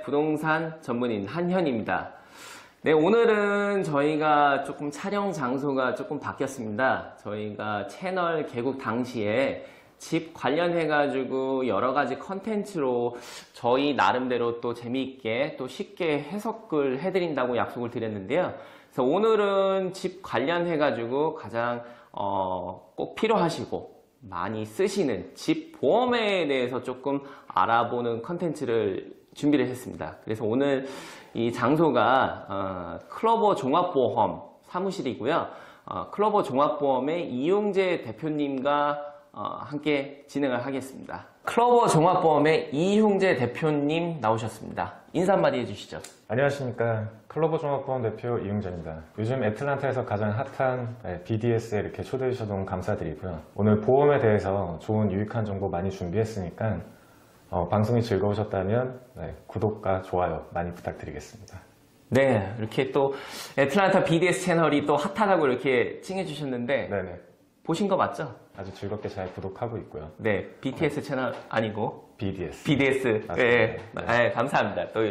부동산 전문인 한현입니다. 네, 오늘은 저희가 조금 촬영 장소가 조금 바뀌었습니다. 저희가 채널 개국 당시에 집 관련해가지고 여러 가지 컨텐츠로 저희 나름대로 또 재미있게 또 쉽게 해석을 해드린다고 약속을 드렸는데요. 그래서 오늘은 집 관련해가지고 가장 꼭 필요하시고 많이 쓰시는 집 보험에 대해서 조금 알아보는 컨텐츠를 준비를 했습니다. 그래서 오늘 이 장소가 클로버 종합보험 사무실이고요. 클로버 종합보험의 이용재 대표님과 함께 진행을 하겠습니다. 클로버 종합보험의 이용재 대표님 나오셨습니다. 인사 한마디 해주시죠. 안녕하십니까. 클로버 종합보험 대표 이용재입니다. 요즘 애틀란타에서 가장 핫한 BDS에 이렇게 초대해 주셔서 너무 감사드리고요. 오늘 보험에 대해서 좋은 유익한 정보 많이 준비했으니까 방송이 즐거우셨다면 구독과 좋아요 많이 부탁드리겠습니다. 네, 이렇게 또 애틀란타 BDS 채널이 또 핫하다고 이렇게 칭해 주셨는데 네네. 보신 거 맞죠? 아주 즐겁게 잘 구독하고 있고요. 네, BTS 채널 아니고 BDS. BDS. 네, 네, 감사합니다. 또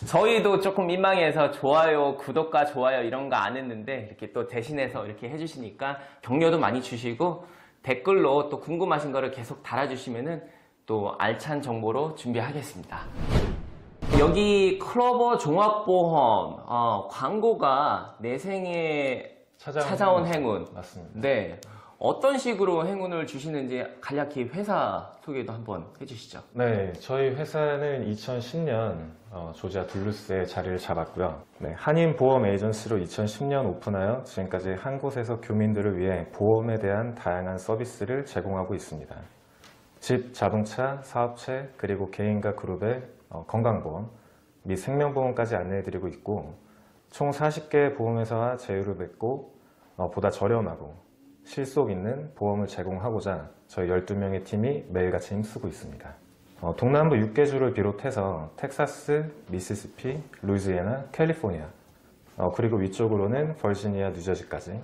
저희도 조금 민망해서 좋아요, 구독과 좋아요 이런 거 안 했는데 이렇게 또 대신해서 이렇게 해주시니까 격려도 많이 주시고 댓글로 또 궁금하신 거를 계속 달아주시면은 또 알찬 정보로 준비하겠습니다. 여기 클로버 종합보험 광고가 내 생에 찾아온 행운. 맞습니다. 네. 어떤 식으로 행운을 주시는지 간략히 회사 소개도 한번 해주시죠. 네, 저희 회사는 2010년 조지아 둘루스에 자리를 잡았고요. 네, 한인보험 에이전시로 2010년 오픈하여 지금까지 한 곳에서 교민들을 위해 보험에 대한 다양한 서비스를 제공하고 있습니다. 집, 자동차, 사업체, 그리고 개인과 그룹의 건강보험 및 생명보험까지 안내해드리고 있고 총 40개의 보험회사와 제휴를 맺고 보다 저렴하고 실속 있는 보험을 제공하고자 저희 12명의 팀이 매일같이 힘쓰고 있습니다. 동남부 6개 주를 비롯해서 텍사스, 미시시피, 루이지애나, 캘리포니아 그리고 위쪽으로는 버지니아, 뉴저지까지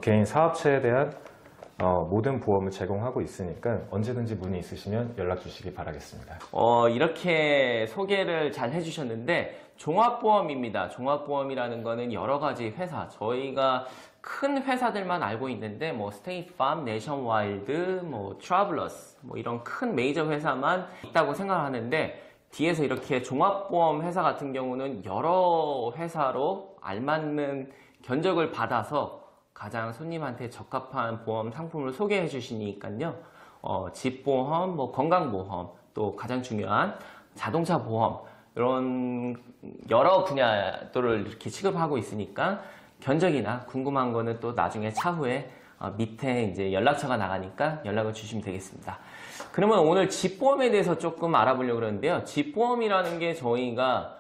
개인 사업체에 대한 모든 보험을 제공하고 있으니까 언제든지 문의 있으시면 연락 주시기 바라겠습니다. 이렇게 소개를 잘 해주셨는데 종합보험입니다. 종합보험이라는 거는 여러 가지 회사, 저희가 큰 회사들만 알고 있는데 뭐 스테이트팜, 내셔널와일드, 뭐 트래블러스 뭐 이런 큰 메이저 회사만 있다고 생각하는데 뒤에서 이렇게 종합보험 회사 같은 경우는 여러 회사로 알맞는 견적을 받아서 가장 손님한테 적합한 보험 상품을 소개해 주시니까요. 집보험, 뭐 건강보험, 또 가장 중요한 자동차 보험 이런 여러 분야들을 이렇게 취급하고 있으니까 견적이나 궁금한 거는 또 나중에 차후에 밑에 이제 연락처가 나가니까 연락을 주시면 되겠습니다. 그러면 오늘 집보험에 대해서 조금 알아보려고 그러는데요. 집보험이라는 게 저희가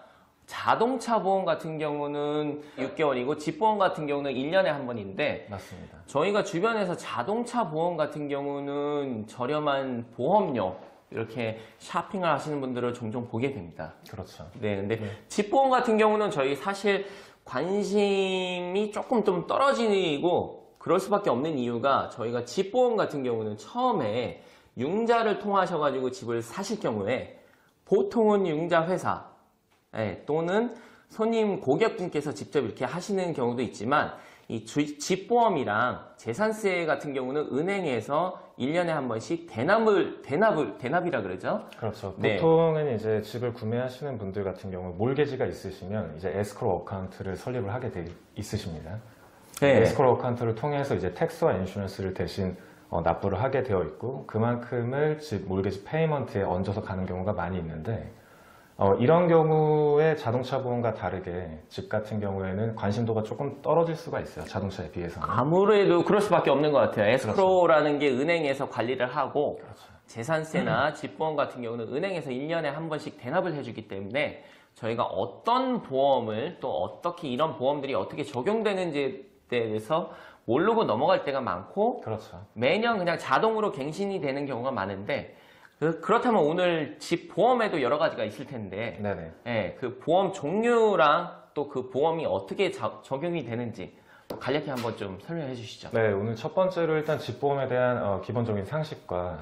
자동차 보험 같은 경우는 6개월이고 집보험 같은 경우는 1년에 한 번인데 맞습니다. 저희가 주변에서 자동차 보험 같은 경우는 저렴한 보험료 이렇게 쇼핑을 하시는 분들을 종종 보게 됩니다. 그렇죠. 네, 근데 집보험 같은 경우는 저희 사실 관심이 조금 좀 떨어지고 그럴 수밖에 없는 이유가 저희가 집보험 같은 경우는 처음에 융자를 통하셔가지고 집을 사실 경우에 보통은 융자 회사 또는 손님 고객분께서 직접 이렇게 하시는 경우도 있지만 이 집보험이랑 재산세 같은 경우는 은행에서 1년에 한 번씩 대납이라 그러죠? 그렇죠. 네. 보통은 이제 집을 구매하시는 분들 같은 경우 몰개지가 있으시면 이제 에스크로 어카운트를 설립을 하게 돼 있으십니다. 네. 에스크로 어카운트를 통해서 이제 텍스와 인슈런스를 대신 납부를 하게 되어 있고 그만큼을 집 몰개지 페이먼트에 얹어서 가는 경우가 많이 있는데 이런 경우에 자동차 보험과 다르게 집 같은 경우에는 관심도가 조금 떨어질 수가 있어요. 자동차에 비해서는. 아무래도 그럴 수밖에 없는 것 같아요. 에스크로라는 게 은행에서 관리를 하고 그렇죠. 재산세나 집보험 같은 경우는 은행에서 1년에 한 번씩 대납을 해주기 때문에 저희가 어떤 보험을 또 어떻게 이런 보험들이 어떻게 적용되는지에 대해서 모르고 넘어갈 때가 많고 그렇죠. 매년 그냥 자동으로 갱신이 되는 경우가 많은데 그렇다면 오늘 집 보험에도 여러 가지가 있을 텐데 네네. 예, 그 보험 종류랑 또 그 보험이 어떻게 적용이 되는지 간략히 한번 좀 설명해 주시죠. 네, 오늘 첫 번째로 일단 집보험에 대한 기본적인 상식과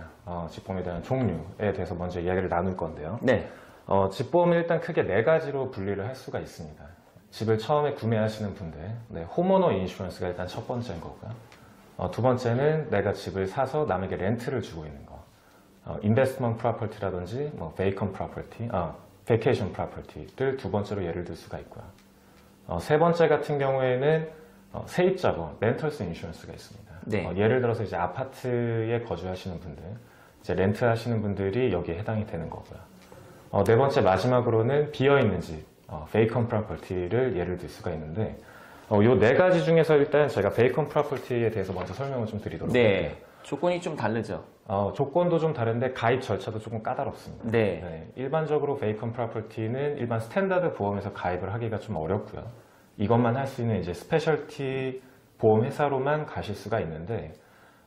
집보험에 대한 종류에 대해서 먼저 이야기를 나눌 건데요. 네. 집보험은 일단 크게 네 가지로 분리를 할 수가 있습니다. 집을 처음에 구매하시는 분들, 네, 홈오너 인슈런스가 일단 첫 번째인 거고요. 두 번째는 내가 집을 사서 남에게 렌트를 주고 있는 거. 인베스트먼트 프로퍼티라든지 뭐 베이컨 프로퍼티, 베이케이션 프로퍼티를 두 번째로 예를 들 수가 있고요. 세 번째 같은 경우에는 세입자보험, 렌털스 인슈런스가 있습니다. 네. 예를 들어서 이제 아파트에 거주하시는 분들, 이제 렌트 하시는 분들이 여기에 해당이 되는 거고요. 네 번째 마지막으로는 비어있는 집, 베이컨 프로퍼티를 예를 들 수가 있는데, 요 네 가지 중에서 일단 제가 베이컨 프로퍼티에 대해서 먼저 설명을 좀 드리도록 할게요. 네. 조건이 좀 다르죠. 조건도 좀 다른데 가입 절차도 조금 까다롭습니다. 네. 일반적으로 베이컨 프로퍼티는 일반 스탠다드 보험에서 가입을 하기가 좀 어렵고요. 이것만 할 수 있는 이제 스페셜티 보험 회사로만 가실 수가 있는데,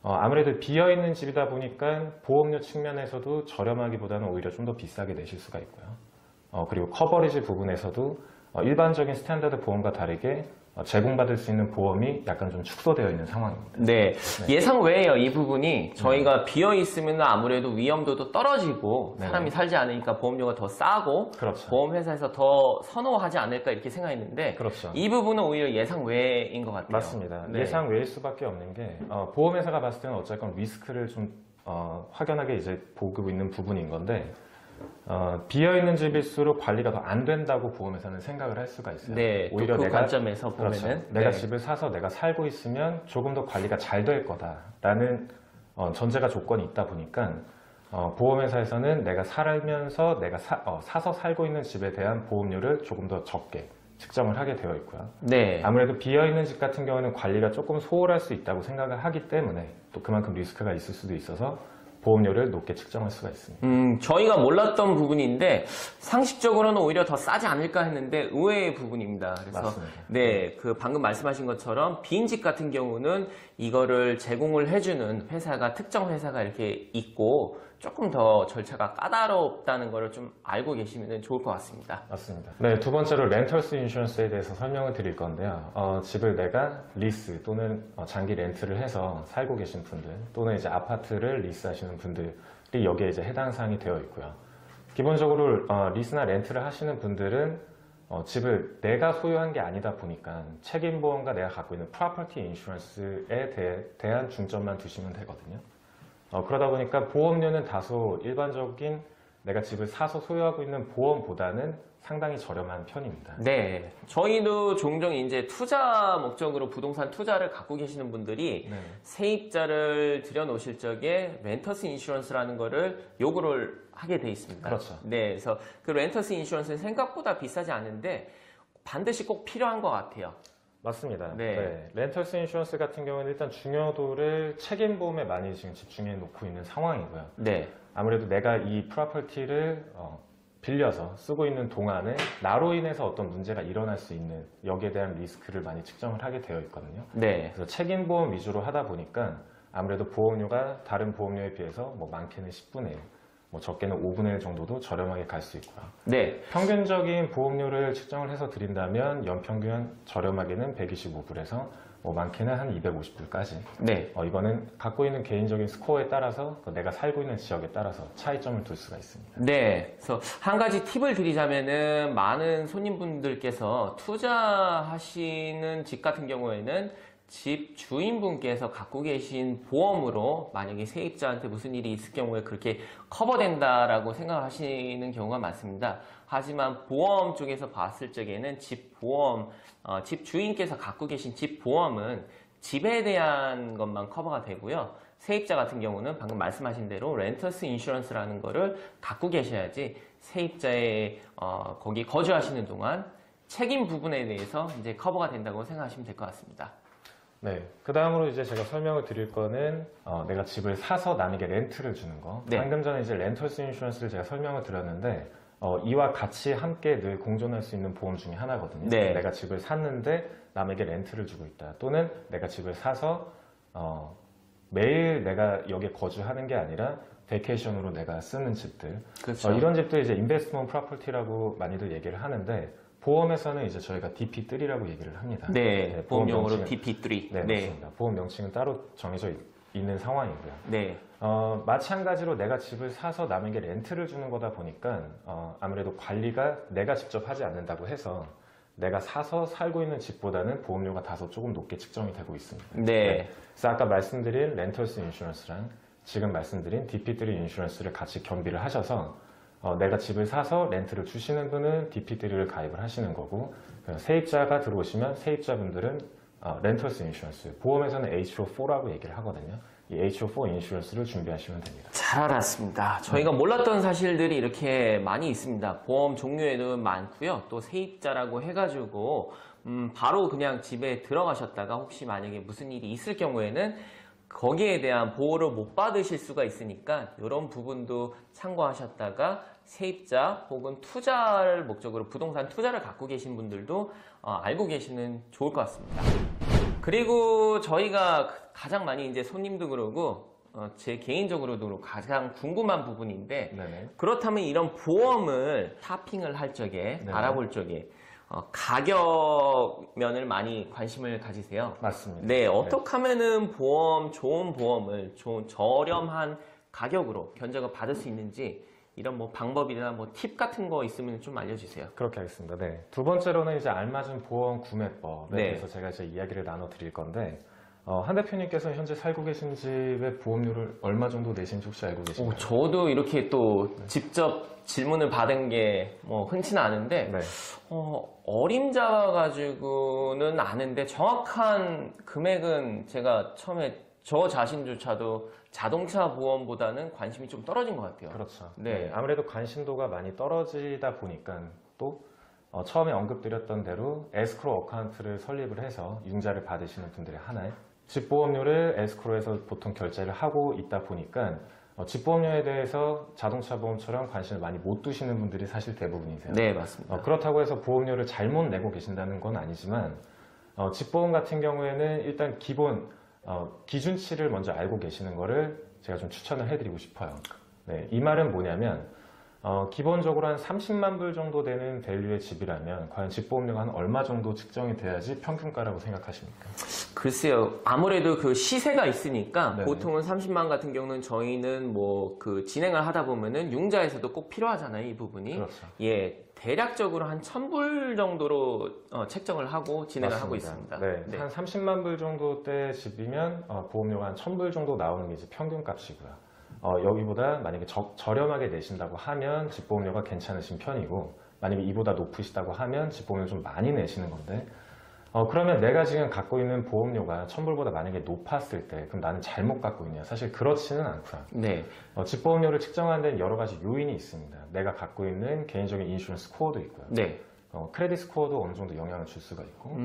아무래도 비어있는 집이다 보니까 보험료 측면에서도 저렴하기보다는 오히려 좀 더 비싸게 내실 수가 있고요. 그리고 커버리지 부분에서도 일반적인 스탠다드 보험과 다르게 제공받을 수 있는 보험이 약간 좀 축소되어 있는 상황입니다. 네. 예상 외에요, 이 부분이. 저희가 비어 있으면 아무래도 위험도도 떨어지고 네. 사람이 살지 않으니까 보험료가 더 싸고 그렇죠. 보험회사에서 더 선호하지 않을까 이렇게 생각했는데 그렇죠. 이 부분은 오히려 예상 외인 것 같아요. 맞습니다. 네. 예상 외일 수밖에 없는 게 보험회사가 봤을 때는 어쨌건 리스크를 좀 확연하게 이제 보고 있는 부분인 건데 비어있는 집일수록 관리가 더 안 된다고 보험회사는 생각을 할 수가 있어요. 네, 오히려 그 내가 관점에서 보면은 그렇죠. 내가 네. 집을 사서 내가 살고 있으면 조금 더 관리가 잘 될 거다라는 전제가 조건이 있다 보니까 보험회사에서는 내가 살면서 내가 사서 살고 있는 집에 대한 보험료를 조금 더 적게 측정을 하게 되어 있고요. 네. 아무래도 비어있는 집 같은 경우는 관리가 조금 소홀할 수 있다고 생각을 하기 때문에 또 그만큼 리스크가 있을 수도 있어서 보험료를 높게 측정할 수가 있습니다. 저희가 몰랐던 부분인데 상식적으로는 오히려 더 싸지 않을까 했는데 의외의 부분입니다. 그래서 맞습니다. 네, 그 방금 말씀하신 것처럼 빈집 같은 경우는 이거를 제공을 해주는 회사가 특정 회사가 이렇게 있고 조금 더 절차가 까다롭다는 거를 좀 알고 계시면 좋을 것 같습니다. 맞습니다. 네, 두 번째로 렌털스 인슈런스에 대해서 설명을 드릴 건데요. 집을 내가 리스 또는 장기 렌트를 해서 살고 계신 분들 또는 이제 아파트를 리스하시는 분들이 여기에 이제 해당 사항이 되어 있고요. 기본적으로 리스나 렌트를 하시는 분들은 집을 내가 소유한 게 아니다 보니까 책임보험과 내가 갖고 있는 프로퍼티 인슈런스에 대한 중점만 두시면 되거든요. 그러다 보니까 보험료는 다소 일반적인 내가 집을 사서 소유하고 있는 보험보다는 상당히 저렴한 편입니다. 네, 저희도 종종 이제 투자 목적으로 부동산 투자를 갖고 계시는 분들이 네. 세입자를 들여놓으실 적에 렌터스 인슈런스라는 거를 요구를 하게 돼 있습니다. 그렇죠. 네, 그래서 그 렌터스 인슈런스는 생각보다 비싸지 않은데 반드시 꼭 필요한 것 같아요. 맞습니다. 네. 렌털스 인슈런스 같은 경우는 일단 중요도를 책임보험에 많이 지금 집중해 놓고 있는 상황이고요. 네, 아무래도 내가 이 프로퍼티를 빌려서 쓰고 있는 동안에 나로 인해서 어떤 문제가 일어날 수 있는 여기에 대한 리스크를 많이 측정을 하게 되어 있거든요. 네, 그래서 책임보험 위주로 하다 보니까 아무래도 보험료가 다른 보험료에 비해서 뭐 많게는 10분의 1, 뭐 적게는 5분의 1 정도도 저렴하게 갈 수 있고요. 네, 평균적인 보험료를 측정을 해서 드린다면 연평균 저렴하게는 125불에서 뭐 많게는 한 250불까지. 네. 이거는 갖고 있는 개인적인 스코어에 따라서 내가 살고 있는 지역에 따라서 차이점을 둘 수가 있습니다. 네, 그래서 한 가지 팁을 드리자면은 많은 손님분들께서 투자하시는 집 같은 경우에는 집 주인분께서 갖고 계신 보험으로 만약에 세입자한테 무슨 일이 있을 경우에 그렇게 커버된다라고 생각하시는 경우가 많습니다. 하지만 보험 쪽에서 봤을 적에는 집 보험, 집 주인께서 갖고 계신 집 보험은 집에 대한 것만 커버가 되고요. 세입자 같은 경우는 방금 말씀하신 대로 렌터스 인슈런스라는 거를 갖고 계셔야지 세입자의 거기 거주하시는 동안 책임 부분에 대해서 이제 커버가 된다고 생각하시면 될 것 같습니다. 네, 그 다음으로 이제 제가 설명을 드릴 거는 내가 집을 사서 남에게 렌트를 주는 거. 네. 방금 전에 이제 렌털스 인슈런스를 제가 설명을 드렸는데 이와 같이 함께 늘 공존할 수 있는 보험 중에 하나거든요. 네. 내가 집을 샀는데 남에게 렌트를 주고 있다. 또는 내가 집을 사서 매일 내가 여기에 거주하는 게 아니라 베케이션으로 내가 쓰는 집들. 그렇죠. 이런 집들 이제 인베스트먼트 프로퍼티라고 많이들 얘기를 하는데 보험에서는 이제 저희가 DP3라고 얘기를 합니다. 네, 보험 보험용어로 명칭은- DP3. 네, 맞습니다. 보험 명칭은 따로 정해져 있는 상황이고요. 네. 마찬가지로 내가 집을 사서 남에게 렌트를 주는 거다 보니까 아무래도 관리가 내가 직접 하지 않는다고 해서 내가 사서 살고 있는 집보다는 보험료가 다소 조금 높게 측정이 되고 있습니다. 네. 그래서 아까 말씀드린 렌털스 인슈런스랑 지금 말씀드린 DP3 인슈런스를 같이 겸비를 하셔서 내가 집을 사서 렌트를 주시는 분은 DP3를 가입을 하시는 거고, 세입자가 들어오시면 세입자분들은 렌털스 인슈런스, 보험에서는 HO4라고 얘기를 하거든요. 이 HO4 인슈런스를 준비하시면 됩니다. 잘 알았습니다. 저희가 몰랐던 사실들이 이렇게 많이 있습니다. 보험 종류에도 많고요. 또 세입자라고 해가지고 바로 그냥 집에 들어가셨다가 혹시 만약에 무슨 일이 있을 경우에는 거기에 대한 보호를 못 받으실 수가 있으니까 이런 부분도 참고하셨다가 세입자 혹은 투자를 목적으로 부동산 투자를 갖고 계신 분들도 알고 계시면 좋을 것 같습니다. 그리고 저희가 가장 많이 이제 손님도 그러고 제 개인적으로도 그렇고 가장 궁금한 부분인데, 네네. 그렇다면 이런 보험을 탑핑을 할 적에 네네. 알아볼 적에 가격 면을 많이 관심을 가지세요. 맞습니다. 네, 어떻게 하면은 좋은 보험을 저렴한 가격으로 견적을 받을 수 있는지 이런 뭐 방법이나 뭐 팁 같은 거 있으면 좀 알려주세요. 그렇게 하겠습니다. 네. 두 번째로는 이제 알맞은 보험 구매법에 네. 대해서 제가 이제 이야기를 나눠 드릴 건데, 한 대표님께서 현재 살고 계신 집의 보험료를 얼마 정도 내신지 혹시 알고 계신가요? 저도 이렇게 또 직접 질문을 받은 게 뭐 흔치는 않은데, 네. 어림잡아 가지고는 아는데 정확한 금액은 제가 처음에 저 자신조차도 자동차 보험보다는 관심이 좀 떨어진 것 같아요. 그렇죠. 네. 아무래도 관심도가 많이 떨어지다 보니까 또 처음에 언급드렸던 대로 에스크로 어카운트를 설립을 해서 융자를 받으시는 분들의 하나에 집보험료를 에스크로에서 보통 결제를 하고 있다 보니까 집보험료에 대해서 자동차 보험처럼 관심을 많이 못 두시는 분들이 사실 대부분이세요. 네, 맞습니다. 그렇다고 해서 보험료를 잘못 내고 계신다는 건 아니지만 집보험 같은 경우에는 일단 기본 기준치를 먼저 알고 계시는 거를 제가 좀 추천을 해드리고 싶어요. 네, 이 말은 뭐냐면 기본적으로 한 30만 불 정도 되는 밸류의 집이라면 과연 집보험료가 한 얼마 정도 측정이 돼야지 평균가라고 생각하십니까? 글쎄요, 아무래도 그 시세가 있으니까 네네. 보통은 30만 같은 경우는 저희는 뭐 그 진행을 하다 보면은 융자에서도 꼭 필요하잖아요, 이 부분이. 그렇죠. 예, 대략적으로 한 1,000불 정도로 책정을 하고 진행을 하고 있습니다. 네, 네. 한 30만 불 정도 대 집이면 보험료가 한 1,000불 정도 나오는 게 이제 평균 값이고요. 여기보다 만약에 저렴하게 내신다고 하면 집보험료가 괜찮으신 편이고, 만약에 이보다 높으시다고 하면 집보험료 좀 많이 내시는 건데, 그러면 내가 지금 갖고 있는 보험료가 1,000불보다 만약에 높았을 때 그럼 나는 잘못 갖고 있냐? 사실 그렇지는 않고요. 네. 집보험료를 측정하는 데는 여러 가지 요인이 있습니다. 내가 갖고 있는 개인적인 인슈런스 스코어도 있고요. 네. 크레딧 스코어도 어느 정도 영향을 줄 수가 있고,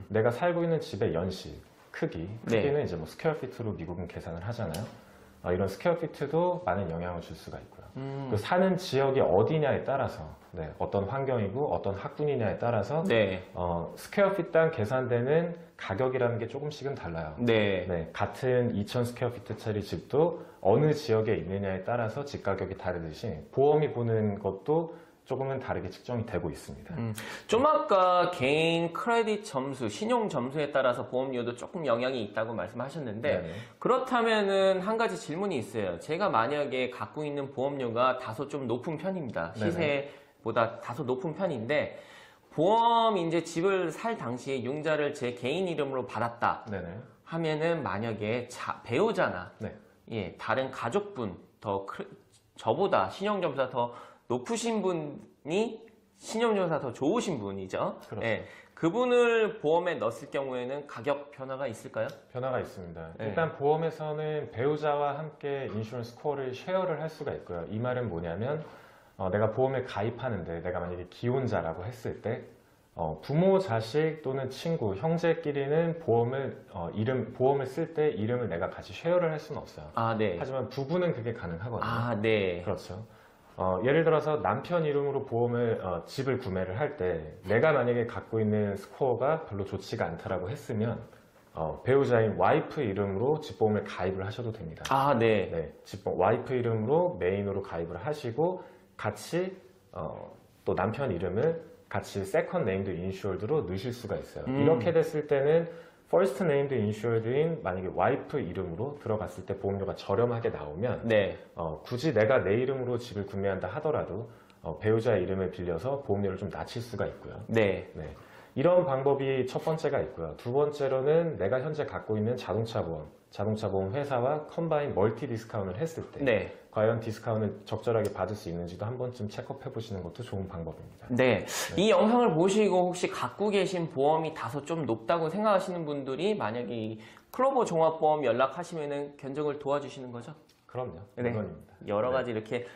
내가 살고 있는 집의 연식, 크기는 이제 뭐 스퀘어피트로 미국은 계산을 하잖아요. 이런 스퀘어피트도 많은 영향을 줄 수가 있고요. 그 사는 지역이 어디냐에 따라서, 네, 어떤 환경이고 어떤 학군이냐에 따라서 네. 스퀘어피트당 계산되는 가격이라는 게 조금씩은 달라요. 네. 네, 같은 2,000 스퀘어피트짜리 집도 어느 지역에 있느냐에 따라서 집 가격이 다르듯이 보험이 보는 것도 조금은 다르게 측정이 되고 있습니다. 좀 아까 개인 크레딧 점수, 신용 점수에 따라서 보험료도 조금 영향이 있다고 말씀하셨는데, 네네. 그렇다면은 한 가지 질문이 있어요. 제가 만약에 갖고 있는 보험료가 다소 좀 높은 편입니다. 네네. 시세보다 다소 높은 편인데, 보험 이제 집을 살 당시에 융자를 제 개인 이름으로 받았다 네네. 하면은 만약에 배우자나 네. 예, 다른 가족분 저보다 신용점수가 더 높으신 분이 신용점수가 더 좋으신 분이죠. 그렇죠. 예, 그분을 보험에 넣었을 경우에는 가격 변화가 있을까요? 변화가 있습니다. 네. 일단 보험에서는 배우자와 함께 인슈런스 코어를 쉐어를 할 수가 있고요. 이 말은 뭐냐면 내가 보험에 가입하는데 내가 만약에 기혼자라고 했을 때 부모, 자식 또는 친구, 형제끼리는 보험을 쓸 때 이름을 내가 같이 쉐어를 할 수는 없어요. 아, 네. 하지만 부부는 그게 가능하거든요. 아, 네. 그렇죠. 예를 들어서 남편 이름으로 집을 구매를 할 때 내가 만약에 갖고 있는 스코어가 별로 좋지가 않다라고 했으면 배우자인 와이프 이름으로 집보험을 가입을 하셔도 됩니다. 아, 네. 네, 와이프 이름으로 메인으로 가입을 하시고 같이 또 남편 이름을 같이 세컨 네임드 인슈어드로 넣으실 수가 있어요. 이렇게 됐을 때는 first named insured인 만약에 와이프 이름으로 들어갔을 때 보험료가 저렴하게 나오면 네. 굳이 내가 내 이름으로 집을 구매한다 하더라도 배우자의 이름을 빌려서 보험료를 좀 낮출 수가 있고요. 네. 네. 이런 방법이 첫 번째가 있고요. 두 번째로는 내가 현재 갖고 있는 자동차 보험 회사와 컴바인 멀티 디스카운트를 했을 때 네. 과연 디스카운트를 적절하게 받을 수 있는지도 한 번쯤 체크해 보시는 것도 좋은 방법입니다. 네. 이 영상을 보시고 혹시 갖고 계신 보험이 다소 좀 높다고 생각하시는 분들이 만약에 이 클로버 종합보험 연락하시면은 견적을 도와주시는 거죠? 그럼요. 네. 물론입니다. 여러 가지 이렇게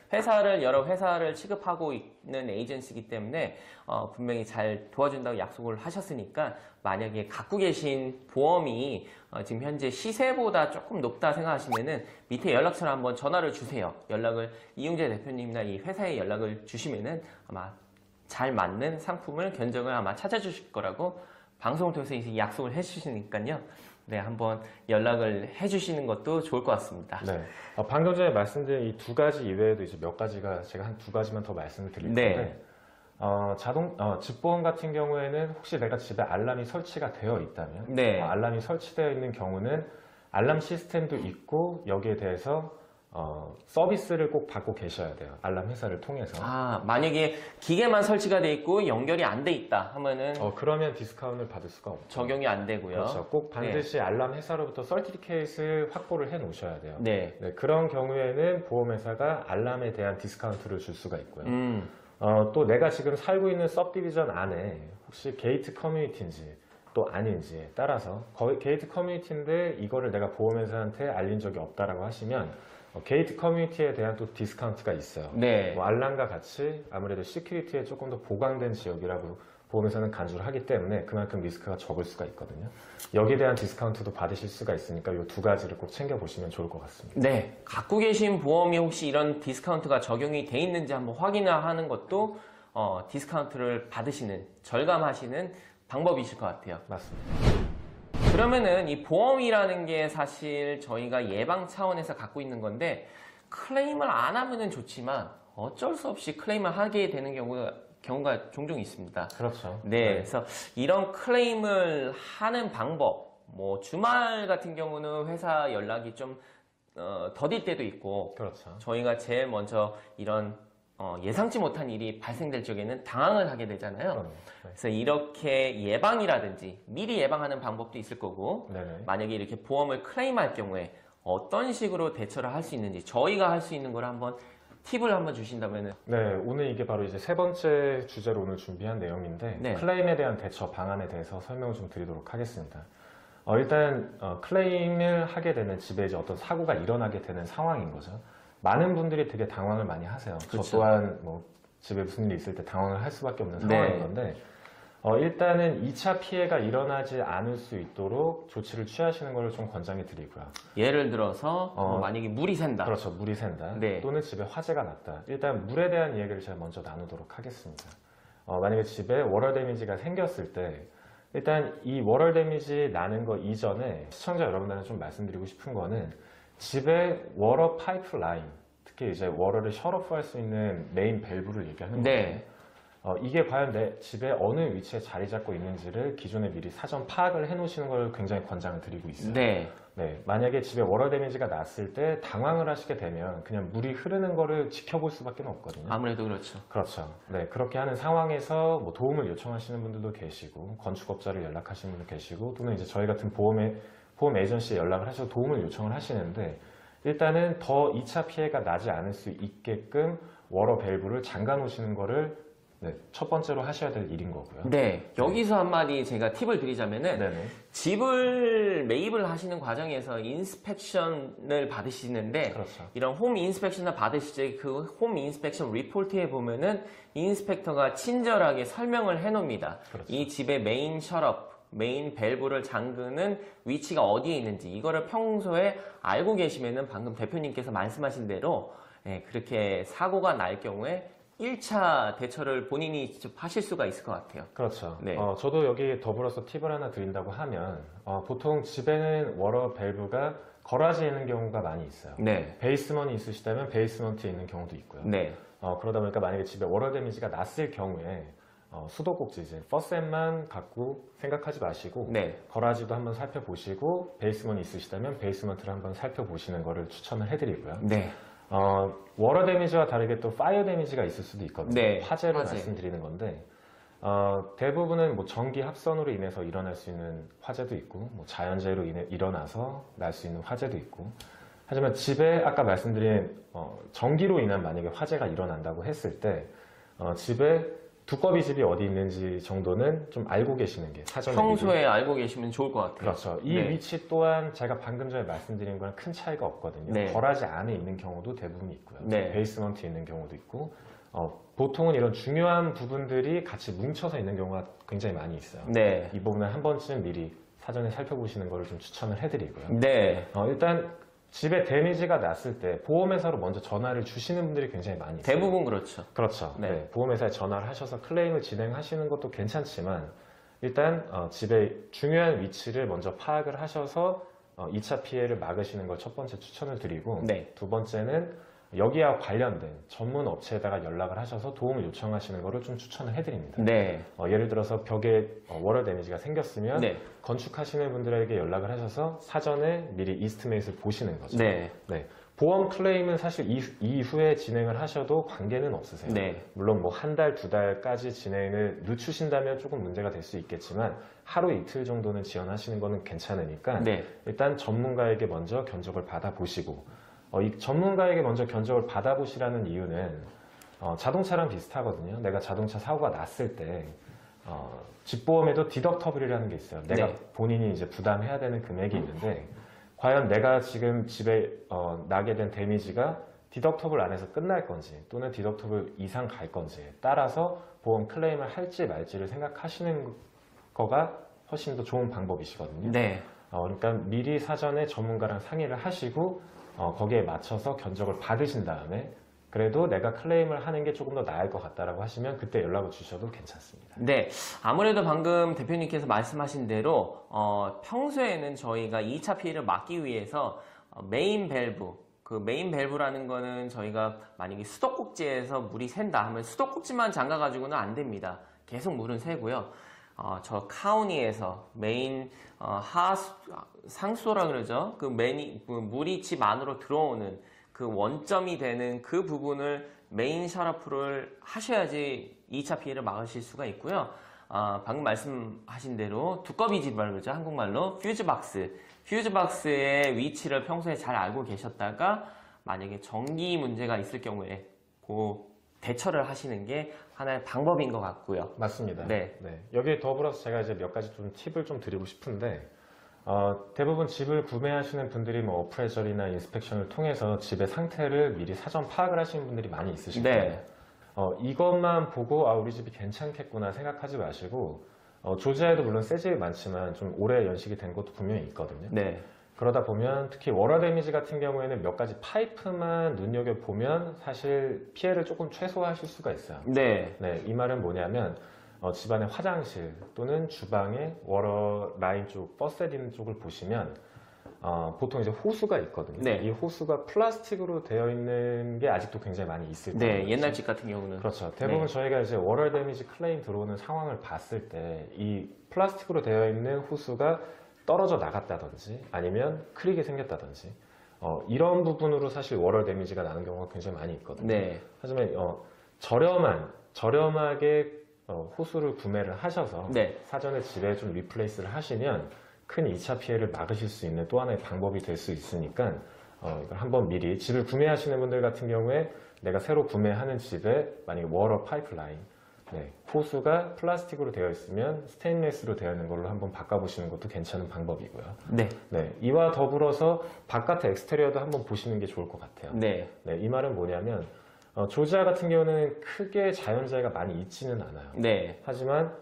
여러 회사를 취급하고 있는 에이전시이기 때문에 분명히 잘 도와준다고 약속을 하셨으니까 만약에 갖고 계신 보험이 지금 현재 시세보다 조금 높다 생각하시면은 밑에 연락처를 한번 전화를 주세요. 이용재 대표님이나 이 회사에 연락을 주시면은 아마 잘 맞는 상품을 견적을 아마 찾아주실 거라고 방송을 통해서 이제 약속을 해주시니까요. 네, 한번 연락을 해주시는 것도 좋을 것 같습니다. 네. 방금 전에 말씀드린 이 두 가지 이외에도 이제 몇 가지가 제가 한 두 가지만 더 말씀을 드릴 텐데, 집보험 같은 경우에는 혹시 내가 집에 알람이 설치가 되어 있다면, 네. 알람이 설치되어 있는 경우는 알람 시스템도 있고 여기에 대해서 서비스를 꼭 받고 계셔야 돼요. 알람 회사를 통해서. 만약에 기계만 설치가 돼 있고 연결이 안 돼 있다 하면은 그러면 디스카운트를 받을 수가 없죠. 적용이 안 되고요. 그렇죠. 꼭 반드시 알람 회사로부터 서티피케이트를 확보를 해 놓으셔야 돼요. 네. 네, 그런 경우에는 보험회사가 알람에 대한 디스카운트를 줄 수가 있고요. 또 내가 지금 살고 있는 서브디비전 안에 혹시 게이트 커뮤니티인지 또 아닌지에 따라서 게이트 커뮤니티인데 이거를 내가 보험회사한테 알린 적이 없다라고 하시면 게이트 커뮤니티에 대한 또 디스카운트가 있어요. 네. 뭐 알람과 같이 아무래도 시큐리티에 조금 더 보강된 지역이라고 보험회사는 간주를 하기 때문에 그만큼 리스크가 적을 수가 있거든요. 여기에 대한 디스카운트도 받으실 수가 있으니까 이 두 가지를 꼭 챙겨보시면 좋을 것 같습니다. 네. 갖고 계신 보험이 혹시 이런 디스카운트가 적용이 돼 있는지 한번 확인을 하는 것도 디스카운트를 받으시는, 절감하시는 방법이실 것 같아요. 맞습니다. 그러면은 이 보험이라는 게 사실 저희가 예방 차원에서 갖고 있는 건데 클레임을 안 하면은 좋지만 어쩔 수 없이 클레임을 하게 되는 경우가 종종 있습니다. 그렇죠. 네, 그래서 이런 클레임을 하는 방법, 뭐 주말 같은 경우는 회사 연락이 좀 더딜 때도 있고, 그렇죠. 저희가 제일 먼저 이런 예상치 못한 일이 발생될 적에는 당황을 하게 되잖아요. 그럼요. 네. 그래서 이렇게 예방이라든지 미리 예방하는 방법도 있을 거고, 네네. 만약에 이렇게 보험을 클레임할 경우에 어떤 식으로 대처를 할 수 있는지 저희가 할 수 있는 걸 한번 팁을 한번 주신다면은. 네, 오늘 이게 바로 이제 세 번째 주제로 오늘 준비한 내용인데 네. 클레임에 대한 대처 방안에 대해서 설명을 좀 드리도록 하겠습니다. 일단 클레임을 하게 되는 집에 이제 어떤 사고가 일어나게 되는 상황인 거죠. 많은 분들이 되게 당황을 많이 하세요. 그렇죠. 저 또한 뭐 집에 무슨 일이 있을 때 당황을 할 수밖에 없는 네. 상황인 건데 일단은 2차 피해가 일어나지 않을 수 있도록 조치를 취하시는 것을 좀 권장해 드리고요. 예를 들어서 만약에 물이 샌다. 그렇죠. 물이 샌다. 네. 또는 집에 화재가 났다. 일단 물에 대한 이야기를 제가 먼저 나누도록 하겠습니다. 만약에 집에 워터 데미지가 생겼을 때 일단 이 워터 데미지 나는 거 이전에 시청자 여러분들한테 좀 말씀드리고 싶은 거는 집에 워터 파이프 라인, 특히 이제 워터를 셧오프할 수 있는 메인 밸브를 얘기하는 거예요. 네. 이게 과연 내 집에 어느 위치에 자리 잡고 있는지를 기존에 미리 사전 파악을 해 놓으시는 걸 굉장히 권장을 드리고 있어요. 네. 네, 만약에 집에 워터 데미지가 났을 때 당황을 하시게 되면 그냥 물이 흐르는 거를 지켜볼 수밖에 없거든요. 아무래도 그렇죠. 그렇죠. 네, 그렇게 하는 상황에서 뭐 도움을 요청하시는 분들도 계시고 건축업자를 연락하시는 분도 계시고 또는 이제 저희 같은 보험 에이전시에 연락을 하셔서 도움을 요청을 하시는데 일단은 더 2차 피해가 나지 않을 수 있게끔 워터 밸브를 잠가 놓으시는 거를 네, 첫 번째로 하셔야 될 일인 거고요. 네. 여기서 한마디 제가 팁을 드리자면은 네네. 집을 매입을 하시는 과정에서 인스펙션을 받으시는데 그렇죠. 이런 홈 인스펙션을 받으실 때 그 홈 인스펙션 리포트에 보면은 인스펙터가 친절하게 설명을 해 놓습니다. 그렇죠. 이 집의 메인 셧업, 메인 밸브를 잠그는 위치가 어디에 있는지 이거를 평소에 알고 계시면은 방금 대표님께서 말씀하신 대로 그렇게 사고가 날 경우에 1차 대처를 본인이 직접 하실 수가 있을 것 같아요. 그렇죠. 네. 저도 여기 더불어서 팁을 하나 드린다고 하면 보통 집에는 워터 밸브가 거라지에 있는 경우가 많이 있어요. 네. 베이스먼이 있으시다면 베이스먼트에 있는 경우도 있고요. 네. 그러다 보니까 만약에 집에 워터 데미지가 났을 경우에 수도꼭지 이제 퍼셋만 갖고 생각하지 마시고 네. 거라지도 한번 살펴보시고 베이스먼이 있으시다면 베이스먼트를 한번 살펴보시는 거를 추천을 해드리고요. 네. 워러 데미지와 다르게 또 파이어 데미지가 있을 수도 있거든요. 네, 화재를 화재. 말씀드리는 건데 대부분은 뭐 전기 합선으로 인해서 일어날 수 있는 화재도 있고 뭐 자연재해로 인해 일어나서 날 수 있는 화재도 있고 하지만 집에 아까 말씀드린 전기로 인한 만약에 화재가 일어난다고 했을 때 집에 두꺼비 집이 어디 있는지 정도는 좀 알고 계시는 게 사전에 평소에 알고 계시면 좋을 것 같아요. 그렇죠. 이 네. 위치 또한 제가 방금 전에 말씀드린 거랑 큰 차이가 없거든요. 네. 거라지 안에 있는 경우도 대부분 있고요. 네. 베이스먼트에 있는 경우도 있고 보통은 이런 중요한 부분들이 같이 뭉쳐서 있는 경우가 굉장히 많이 있어요. 네. 이 부분은 한 번쯤 미리 사전에 살펴보시는 거를 좀 추천을 해드리고요. 네. 일단 집에 데미지가 났을 때 보험회사로 먼저 전화를 주시는 분들이 굉장히 많이 있어요. 대부분 그렇죠. 그렇죠. 네. 네, 보험회사에 전화를 하셔서 클레임을 진행하시는 것도 괜찮지만 일단 집의 중요한 위치를 먼저 파악을 하셔서 2차 피해를 막으시는 걸 첫 번째 추천을 드리고 네. 두 번째는 여기와 관련된 전문 업체에다가 연락을 하셔서 도움을 요청하시는 것을 좀 추천을 해드립니다. 네. 예를 들어서 벽에 워러 데미지가 생겼으면 네. 건축하시는 분들에게 연락을 하셔서 사전에 미리 이스티메이트를 보시는 거죠. 네. 네. 보험 클레임은 사실 이후에 진행을 하셔도 관계는 없으세요. 네. 물론 뭐 한 달, 두 달까지 진행을 늦추신다면 조금 문제가 될 수 있겠지만 하루 이틀 정도는 지연하시는 거는 괜찮으니까 네. 일단 전문가에게 먼저 견적을 받아보시고 이 전문가에게 먼저 견적을 받아보시라는 이유는 자동차랑 비슷하거든요. 내가 자동차 사고가 났을 때 집보험에도 디덕터블이라는 게 있어요. 내가 네. 본인이 이제 부담해야 되는 금액이 있는데 과연 내가 지금 집에 나게 된 데미지가 디덕터블 안에서 끝날 건지 또는 디덕터블 이상 갈 건지에 따라서 보험 클레임을 할지 말지를 생각하시는 거가 훨씬 더 좋은 방법이시거든요. 네. 그러니까 미리 사전에 전문가랑 상의를 하시고 거기에 맞춰서 견적을 받으신 다음에 그래도 내가 클레임을 하는 게 조금 더 나을 것 같다라고 하시면 그때 연락을 주셔도 괜찮습니다. 네, 아무래도 방금 대표님께서 말씀하신 대로 평소에는 저희가 2차 피해를 막기 위해서 메인 밸브, 그 메인 밸브라는 거는 저희가 만약에 수도꼭지에서 물이 샌다 하면 수도꼭지만 잠가 가지고는 안 됩니다. 계속 물은 새고요. 저 카우니에서 메인 상수도라 그러죠. 그 물이 집 안으로 들어오는 그 원점이 되는 그 부분을 메인 셧오프를 하셔야지 2차 피해를 막으실 수가 있고요. 방금 말씀하신 대로 두꺼비 지발 그러죠. 한국말로 퓨즈박스의 위치를 평소에 잘 알고 계셨다가 만약에 전기 문제가 있을 경우에 그 대처를 하시는 게 하나의 방법인 것 같고요. 맞습니다. 네. 여기에 더불어서 제가 이제 몇 가지 좀 팁을 좀 드리고 싶은데 대부분 집을 구매하시는 분들이 뭐 어프레저리나 인스펙션을 통해서 집의 상태를 미리 사전 파악을 하시는 분들이 많이 있으실 거예요. 네. 이것만 보고 우리 집이 괜찮겠구나 생각하지 마시고 조지아에도 물론 새 집이 많지만 좀 오래 연식이 된 것도 분명히 있거든요. 네. 그러다 보면 특히 워러 데미지 같은 경우에는 몇 가지 파이프만 눈여겨보면 사실 피해를 조금 최소화하실 수가 있어요. 네. 이 말은 뭐냐면 집안의 화장실 또는 주방의 워러 라인 쪽, 버셋 있는 쪽을 보시면 보통 이제 호수가 있거든요. 네. 이 호수가 플라스틱으로 되어 있는 게 아직도 굉장히 많이 있을 거예요. 네. 옛날 집 같은 경우는. 그렇죠. 대부분 네. 저희가 이제 워러 데미지 클레임 들어오는 상황을 봤을 때 이 플라스틱으로 되어 있는 호수가 떨어져 나갔다든지 아니면 크릭이 생겼다든지 이런 부분으로 사실 워러 데미지가 나는 경우가 굉장히 많이 있거든요. 네. 하지만 저렴하게 호수를 구매를 하셔서 네. 사전에 집에 좀 리플레이스를 하시면 큰 2차 피해를 막으실 수 있는 또 하나의 방법이 될 수 있으니까 이걸 한번 미리 집을 구매하시는 분들 같은 경우에 내가 새로 구매하는 집에 만약에 워러 파이프라인 호수가 플라스틱으로 되어 있으면 스테인리스로 되어 있는 걸로 한번 바꿔보시는 것도 괜찮은 방법이고요. 네. 이와 더불어서 바깥의 엑스테리어도 한번 보시는 게 좋을 것 같아요. 네. 이 말은 뭐냐면 조지아 같은 경우는 크게 자연재해가 많이 있지는 않아요. 네. 하지만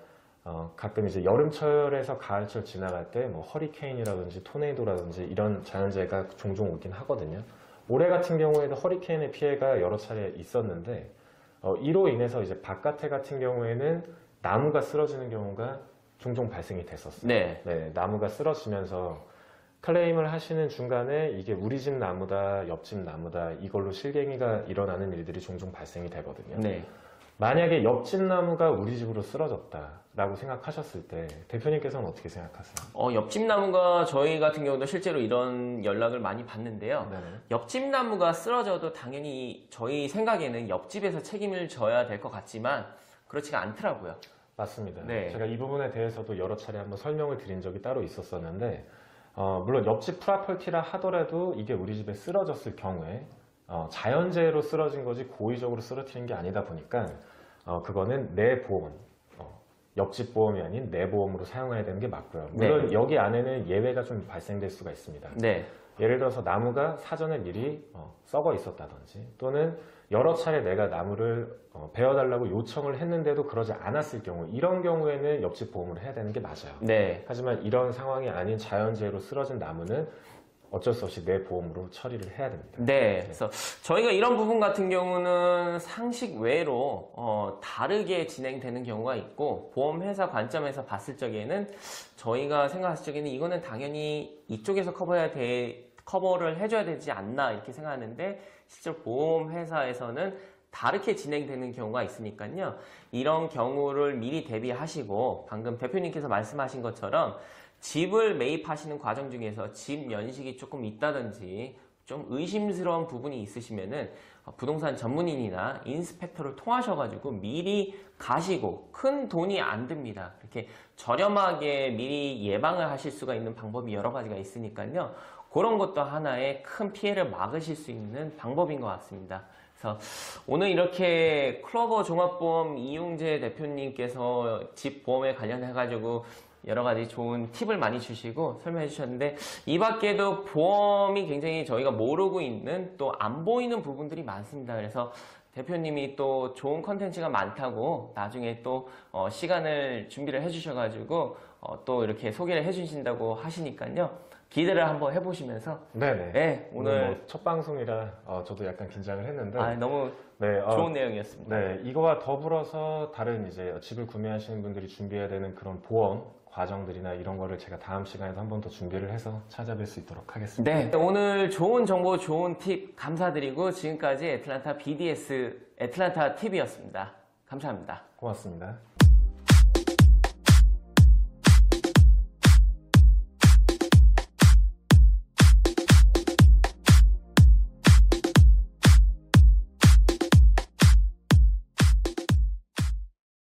가끔 이제 여름철에서 가을철 지나갈 때 뭐 허리케인이라든지 토네이도라든지 이런 자연재해가 종종 오긴 하거든요. 올해 같은 경우에도 허리케인의 피해가 여러 차례 있었는데 이로 인해서 이제 바깥에 같은 경우에는 나무가 쓰러지는 경우가 종종 발생이 됐었어요. 네. 나무가 쓰러지면서 클레임을 하시는 중간에 이게 우리 집 나무다, 옆집 나무다 이걸로 실갱이가 일어나는 일들이 종종 발생이 되거든요. 네. 만약에 옆집 나무가 우리 집으로 쓰러졌다라고 생각하셨을 때 대표님께서는 어떻게 생각하세요? 옆집 나무가 저희 같은 경우도 실제로 이런 연락을 많이 받는데요. 네네. 옆집 나무가 쓰러져도 당연히 저희 생각에는 옆집에서 책임을 져야 될 것 같지만 그렇지가 않더라고요. 맞습니다. 네. 제가 이 부분에 대해서도 여러 차례 한번 설명을 드린 적이 따로 있었었는데 물론 옆집 프라퍼티라 하더라도 이게 우리 집에 쓰러졌을 경우에 자연재해로 쓰러진 거지 고의적으로 쓰러뜨린 게 아니다 보니까 그거는 내 보험, 옆집 보험이 아닌 내 보험으로 사용해야 되는 게 맞고요. 물론 네. 여기 안에는 예외가 좀 발생될 수가 있습니다. 네. 예를 들어서 나무가 사전에 미리 썩어 있었다든지 또는 여러 차례 내가 나무를 베어달라고 요청을 했는데도 그러지 않았을 경우 이런 경우에는 옆집 보험을 해야 되는 게 맞아요. 네. 하지만 이런 상황이 아닌 자연재해로 쓰러진 나무는 어쩔 수 없이 내 보험으로 처리를 해야 됩니다. 네. 그래서 저희가 이런 부분 같은 경우는 상식 외로 다르게 진행되는 경우가 있고 보험회사 관점에서 봤을 적에는 저희가 생각했을 적에는 이거는 당연히 이쪽에서 커버를 해줘야 되지 않나 이렇게 생각하는데 실제로 보험회사에서는 다르게 진행되는 경우가 있으니까요. 이런 경우를 미리 대비하시고 방금 대표님께서 말씀하신 것처럼 집을 매입하시는 과정 중에서 집 연식이 조금 있다든지 좀 의심스러운 부분이 있으시면은 부동산 전문인이나 인스펙터를 통하셔가지고 미리 가시고 큰 돈이 안 듭니다. 이렇게 저렴하게 미리 예방을 하실 수가 있는 방법이 여러 가지가 있으니까요. 그런 것도 하나의 큰 피해를 막으실 수 있는 방법인 것 같습니다. 그래서 오늘 이렇게 클로버 종합보험 이용재 대표님께서 집 보험에 관련해가지고 여러 가지 좋은 팁을 많이 주시고 설명해 주셨는데 이 밖에도 보험이 굉장히 저희가 모르고 있는 또 안 보이는 부분들이 많습니다. 그래서 대표님이 또 좋은 컨텐츠가 많다고 나중에 또 시간을 준비를 해 주셔가지고 또 이렇게 소개를 해 주신다고 하시니까요. 기대를 한번 해보시면서 네네. 네, 오늘 뭐첫 방송이라 저도 약간 긴장을 했는데 너무 네, 좋은 내용이었습니다. 네, 이거와 더불어서 다른 이제 집을 구매하시는 분들이 준비해야 되는 그런 보험 과정들이나 이런 거를 제가 다음 시간에도 한 번 더 준비를 해서 찾아뵐 수 있도록 하겠습니다. 네, 오늘 좋은 정보, 좋은 팁 감사드리고 지금까지 애틀란타 BDS 애틀란타 TV였습니다. 감사합니다. 고맙습니다.